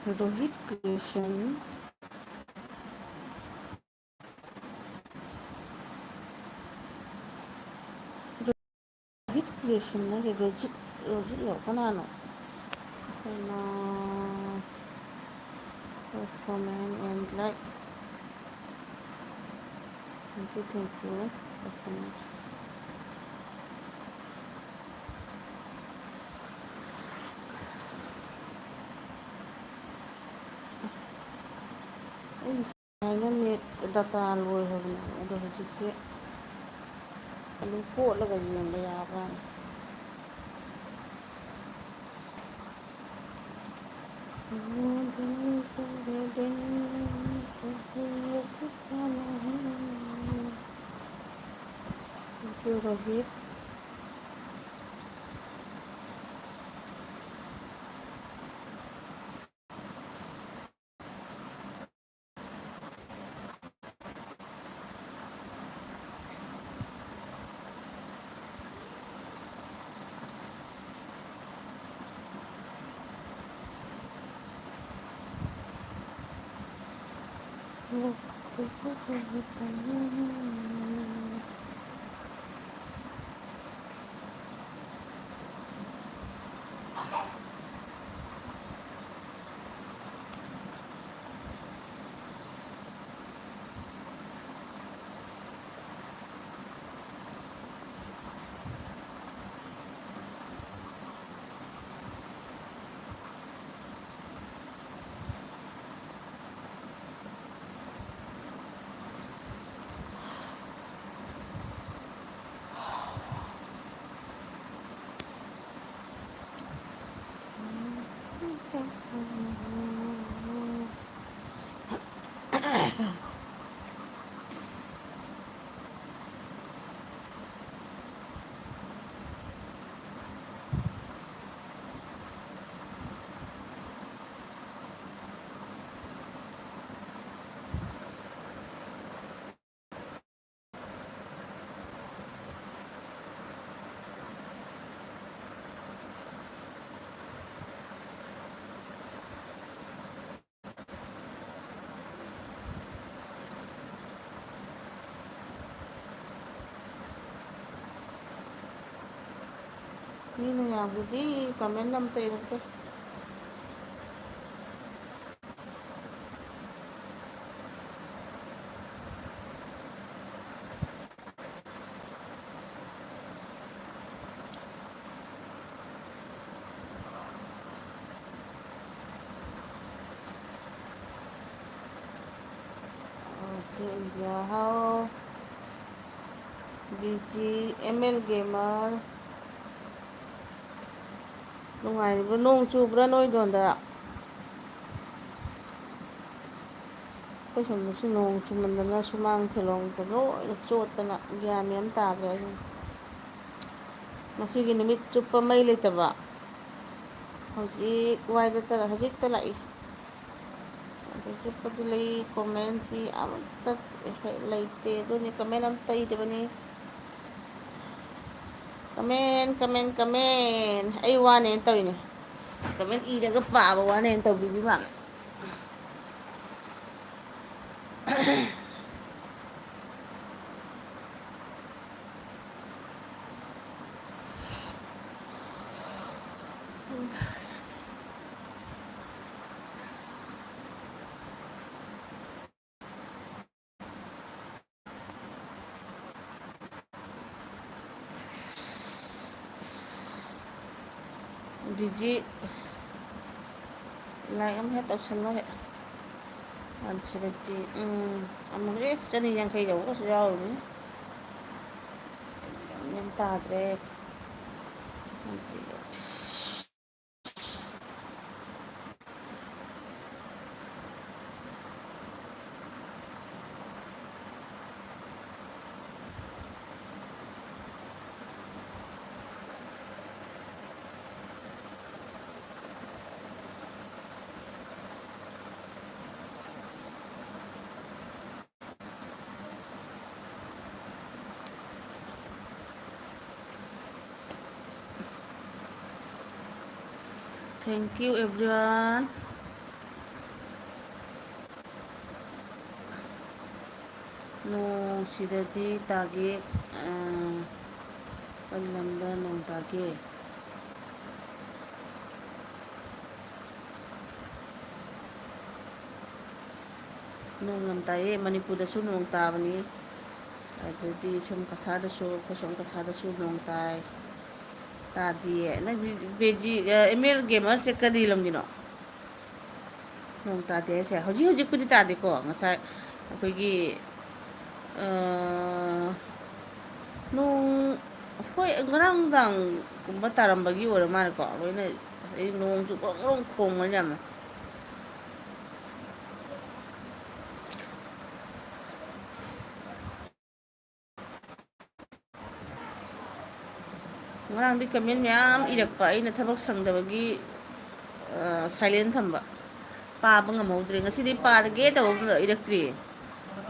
Rohit creation Rohit creation ꯅꯠꯇꯦ ꯔꯣꯖꯤꯠ ꯂꯣ ꯀꯅꯥꯅꯣ ꯀꯩꯅꯣ first comment and like thank you ꯑꯩꯅ ꯅꯦꯠ ꯗꯇꯥ ꯂꯣꯏꯈ꯭ꯔꯕꯅꯦ ꯑꯗꯣ ꯍꯧꯖꯤꯛꯁꯦ ꯑꯗꯨꯝ ꯀꯣꯠꯂꯒ ꯌꯦꯡꯕ ꯌꯥꯕ꯭ꯔꯥꯅ ꯔꯣꯍꯤꯠ ꯃꯤꯅ ꯌꯥꯝꯕꯗꯤ ꯀꯃꯦꯟ ꯑꯝꯇ ꯏꯔꯛꯇꯦ India how BG ML gamer ꯅꯨꯡꯉꯥꯏꯔꯤꯕ꯭ꯔꯥ ꯅꯣꯡ ꯆꯨꯕ꯭ꯔꯥ ꯅꯣꯏꯗꯣꯟꯗ ꯑꯩꯈꯣꯏ ꯁꯣꯝꯗꯁꯨ ꯅꯣꯡ ꯆꯨꯃꯟꯗꯅ ꯁꯨꯃꯥꯡ ꯊꯦꯂꯣꯡꯗ ꯂꯣꯏꯅ ꯆꯣꯠꯇꯅ ꯒ꯭ꯌꯥꯟ ꯃꯦꯟ ꯑꯃ ꯇꯥꯗ꯭ꯔꯦ ꯑꯩ ꯉꯁꯤꯒꯤ ꯅꯨꯃꯤꯠ ꯆꯨꯞꯄ ꯃꯩ ꯂꯩꯇꯕ ꯍꯧꯖꯤꯛ ꯋꯥꯏꯗ ꯍꯧꯖꯤꯛꯇ ꯂꯥꯛꯏ ꯑꯗꯨ ꯆꯨꯞꯄꯗꯨ ꯂꯩ ꯀꯣꯃꯦꯟꯇꯤ ꯑꯃꯠꯇ ꯂꯩꯇꯦ ꯑꯗꯨꯅꯤ ꯀꯃꯦꯟ ꯑꯃꯠꯇ ꯏꯗꯕꯅꯤ ꯀꯃꯦꯟ ꯑꯩ ꯋꯥꯅꯦꯅ ꯇꯧꯔꯤꯅꯦ ꯀꯃꯦꯟ ꯏꯔꯒ ꯄꯥꯕ ꯋꯥꯅꯦꯅ ꯇꯧꯕꯤꯕꯤ ꯃꯥꯜꯂꯦ ꯕꯤꯖꯤ ꯂꯥꯏꯛ ꯑꯃ ꯍꯦꯛ ꯇꯧꯁꯜꯂꯣ ꯍꯦꯛ 170 ꯑꯃꯨꯛ ꯆꯅꯤ ꯌꯥꯡꯈꯩ ꯌꯧꯕꯒꯁꯨ ꯌꯥꯎꯔꯤꯅꯤ ꯒ꯭ꯌꯥꯟ ꯇꯥꯗ꯭ꯔꯦ Thank you everyone. ꯅꯣꯡ ꯁꯤꯗꯗꯤ ꯇꯥꯒꯦ ꯀꯔꯤ ꯂꯝꯗ ꯅꯣꯡ ꯇꯥꯒꯦ? ꯅꯣꯡ ꯌꯥꯝ ꯇꯥꯏꯌꯦ ꯃꯅꯤꯄꯨꯔꯗꯁꯨ ꯅꯣꯡ ꯇꯥꯕꯅꯤ ꯑꯗꯨꯗꯤ ꯁꯣꯝ ꯀꯁꯥꯔꯗꯁꯨ ꯑꯩꯈꯣꯏ ꯁꯣꯝ ꯀꯁꯥꯔꯗꯁꯨ ꯅꯣꯡ ꯇꯥꯏ꯫ ꯇꯥꯗꯤꯌꯦ ꯅꯪ ꯕꯦꯖꯤ ꯑꯦꯝ ꯑꯦꯜ ꯒꯦꯃꯔꯁꯦ ꯀꯔꯤ ꯂꯝꯒꯤꯅꯣ? ꯅꯣꯡ ꯇꯥꯗꯦ ꯍꯥꯏꯁꯦ ꯍꯧꯖꯤꯛ ꯍꯧꯖꯤꯛꯄꯨꯗꯤ ꯇꯥꯗꯦꯀꯣ ꯉꯁꯥꯏ ꯑꯩꯈꯣꯏꯒꯤ ꯅꯣꯡ ꯍꯣꯏ ꯉꯔꯥꯡ ꯅꯨꯡꯗꯥꯡꯒꯨꯝꯕ ꯇꯥꯔꯝꯕꯒꯤ ꯑꯣꯏꯔ ꯃꯥꯜꯂꯦꯀꯣ ꯂꯣꯏꯅ ꯑꯗꯩ ꯅꯣꯡꯁꯨ ꯒ꯭ꯔꯣꯡ ꯒ꯭ꯔꯣꯡ ꯈꯣꯡꯕꯅꯤ ꯌꯥꯝꯅ꯫ ꯉꯔꯥꯡꯗꯤ ꯀꯃꯦꯟ ꯃꯌꯥꯝ ꯏꯔꯛꯄ ꯑꯩꯅ ꯊꯕꯛ ꯁꯪꯗꯕꯒꯤ ꯁꯥꯏꯂꯦꯟ ꯊꯝꯕ ꯄꯥꯕ ꯉꯝꯍꯧꯗ꯭ꯔꯦ ꯉꯁꯤꯗꯤ ꯄꯥꯔꯒꯦ ꯇꯧꯕ ꯏꯔꯛꯇ꯭ꯔꯤꯌꯦ꯫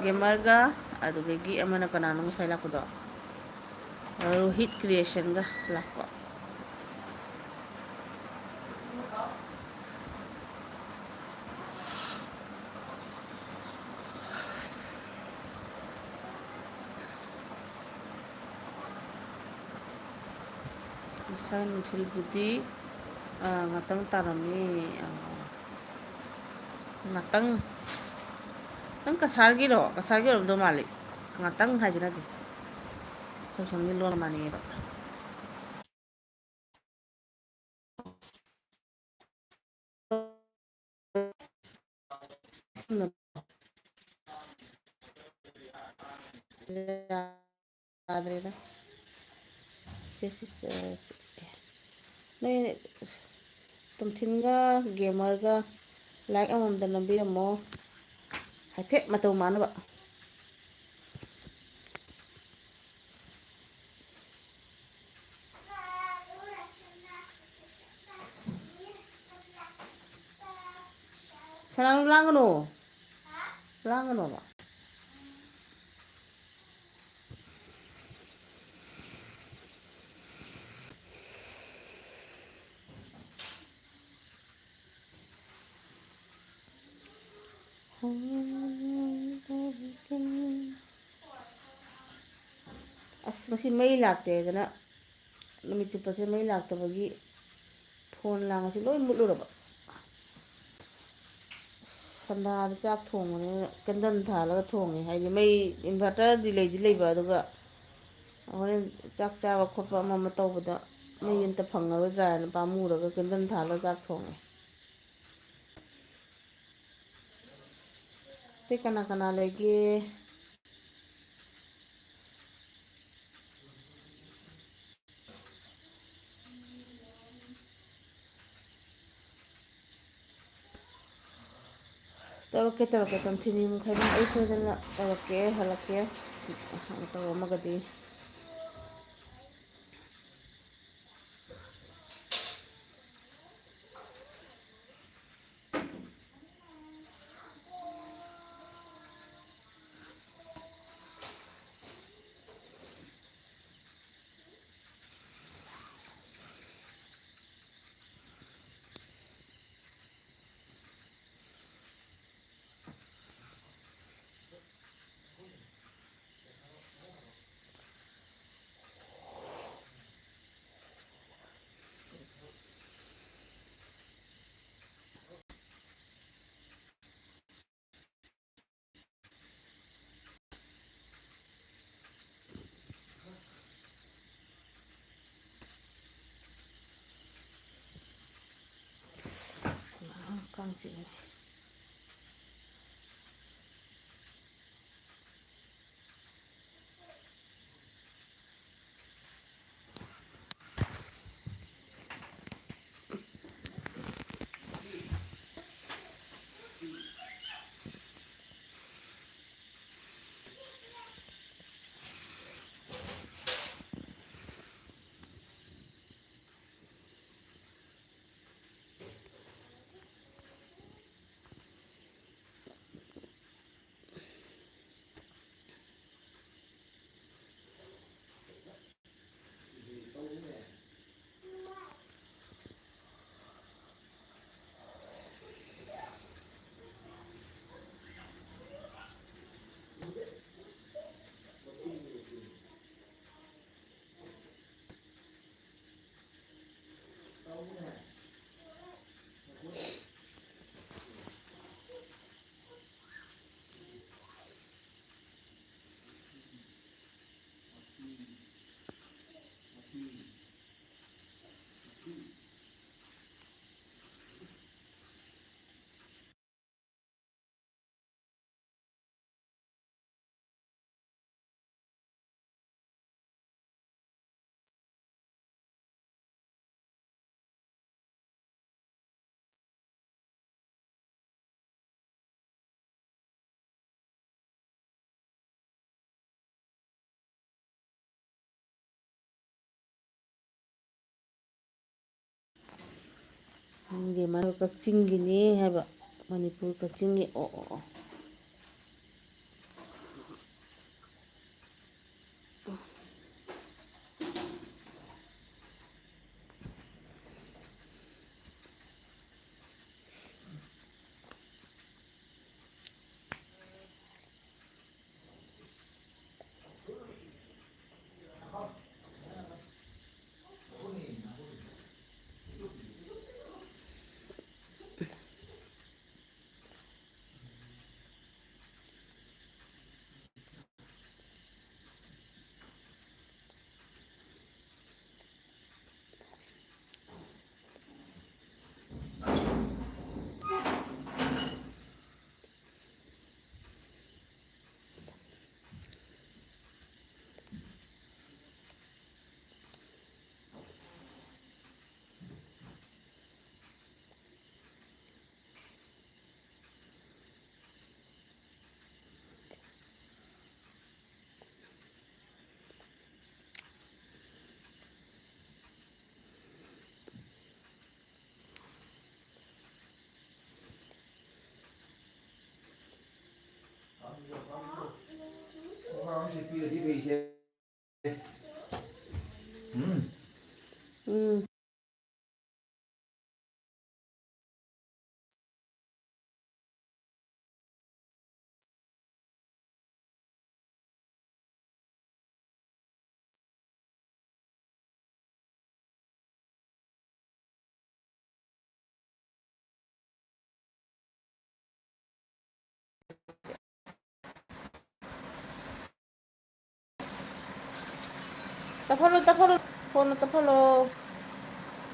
ꯒꯦꯃꯔꯒ ꯑꯗꯨꯗꯒꯤ ꯑꯃꯅ ꯀꯅꯥꯅꯣ ꯉꯁꯥꯏ ꯂꯥꯛꯄꯗꯣ? ꯔꯣꯍꯤꯠ ꯀ꯭ꯔꯤꯌꯦꯁꯟꯒ ꯂꯥꯛꯄ꯫ ꯉꯁꯥꯏ ꯅꯨꯡꯊꯤꯜꯕꯨꯗꯤ ꯉꯥꯛꯇꯪ ꯇꯥꯔꯝꯃꯤ ꯉꯥꯛꯇꯪ ꯅꯪ ꯀꯁꯥꯔꯒꯤꯔꯣ ꯀꯁꯥꯔꯒꯤ ꯑꯣꯏꯔꯝꯗꯧ ꯃꯥꯜꯂꯤ ꯉꯥꯛꯇꯪ ꯍꯥꯏꯁꯤꯅꯗꯤ ꯑꯩꯈꯣꯏ ꯁꯣꯝꯒꯤ ꯂꯣꯟ ꯃꯥꯟꯅꯩꯌꯦꯕ꯫ ꯌꯥꯗ꯭ꯔꯦꯗ ꯅꯣꯏ ꯇꯣꯝꯊꯤꯟꯒ ꯒꯦꯃꯔꯒ ꯂꯥꯏꯔꯤꯛ ꯑꯃꯃꯝꯇ ꯅꯝꯕꯤꯔꯝꯃꯣ ꯍꯥꯏꯐꯦꯠ ꯃꯇꯧ ꯃꯥꯟꯅꯕ꯫ ꯁꯅꯥꯅꯨ ꯂꯥꯡꯒꯅꯣ ꯂꯥꯡꯒꯅꯣꯕ꯫ ꯑꯁ ꯉꯁꯤ ꯃꯩ ꯂꯥꯛꯇꯦꯗꯅ ꯅꯨꯃꯤꯠ ꯆꯨꯞꯄꯁꯦ ꯃꯩ ꯂꯥꯛꯇꯕꯒꯤ ꯐꯣꯟ ꯂꯥꯡ ꯑꯁꯤ ꯂꯣꯏ ꯃꯨꯠꯂꯨꯔꯕ꯫ ꯁꯟꯗꯥꯗ ꯆꯥꯛ ꯊꯣꯡꯕꯅꯤꯅ ꯀꯦꯟꯗꯜ ꯊꯥꯜꯂꯒ ꯊꯣꯡꯉꯦ ꯍꯥꯏꯗꯤ ꯃꯩ ꯏꯟꯚꯔꯇꯔꯗꯤ ꯂꯩꯗꯤ ꯂꯩꯕ ꯑꯗꯨꯒ ꯍꯣꯔꯦꯟ ꯆꯥꯛ ꯆꯥꯕ ꯈꯣꯠꯄ ꯑꯃ ꯑꯃ ꯇꯧꯕꯗ ꯃꯩ ꯑꯃꯇ ꯐꯪꯉꯔꯣꯏꯗ꯭ꯔꯥꯅ ꯄꯥꯝꯃꯨꯔꯒ ꯀꯦꯟꯗꯜ ꯊꯥꯜꯂꯒ ꯆꯥꯛ ꯊꯣꯡꯉꯦ꯫ ꯑꯇꯩ ꯀꯅꯥ ꯀꯅꯥ ꯂꯩꯒꯦ? ꯇꯧꯔꯛꯀꯦ ꯇꯣꯝꯊꯤꯟ ꯌꯨꯝꯈꯥꯏꯕ ꯑꯩ ꯁꯣꯏꯗꯅ ꯇꯧꯔꯛꯀꯦ ꯍꯜꯂꯛꯀꯦ ꯇꯧꯔꯝꯃꯒꯗꯤ꯫ ꯀꯥꯡ ꯆꯤꯛꯑꯦ꯫ ꯈꯪꯗꯦ ꯀꯛꯆꯤꯡꯒꯤꯅꯦ ꯍꯥꯏꯕ ꯃꯅꯤꯄꯨꯔ ꯀꯛꯆꯤꯡꯒꯤ ꯑꯣ ꯎꯝ ꯇꯞꯍꯜꯂꯣ ꯐꯣꯟꯗꯣ ꯇꯞꯍꯜꯂꯣ